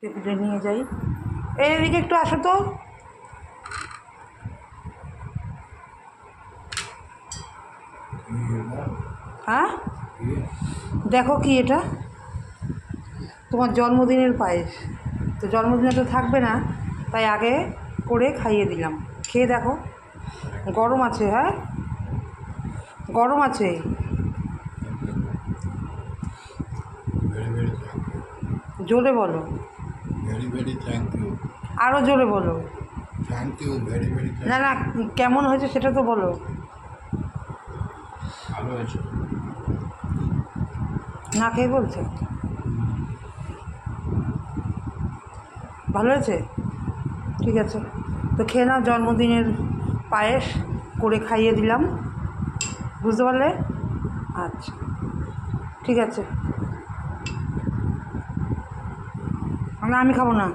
টেবিলে নিয়ে যাই। এদিকে একটু আসো তো। হ্যাঁ, দেখো কি এটা, তোমার জন্মদিনের পায়েস। তো জন্মদিনে তো থাকবে না, তাই আগে করে খাইয়ে দিলাম। খেয়ে দেখো, গরম আছে। হ্যাঁ, গরম আছে। জোরে বলো, ভেরি ভেরি থ্যাংক ইউ। আরও জোরে বলো। থ্যাংক ইউ, ভেরি ভেরি না না, কেমন হয়েছে সেটা তো বলো। ভালো হয়েছে। না খেয়ে বলছো ভালো হয়েছে? ঠিক আছে, তো খেয়ে নাও। জন্মদিনের পায়েস করে খাইয়ে দিলাম, বুঝতে পারলে? আচ্ছা, ঠিক আছে। আমি খাবো না।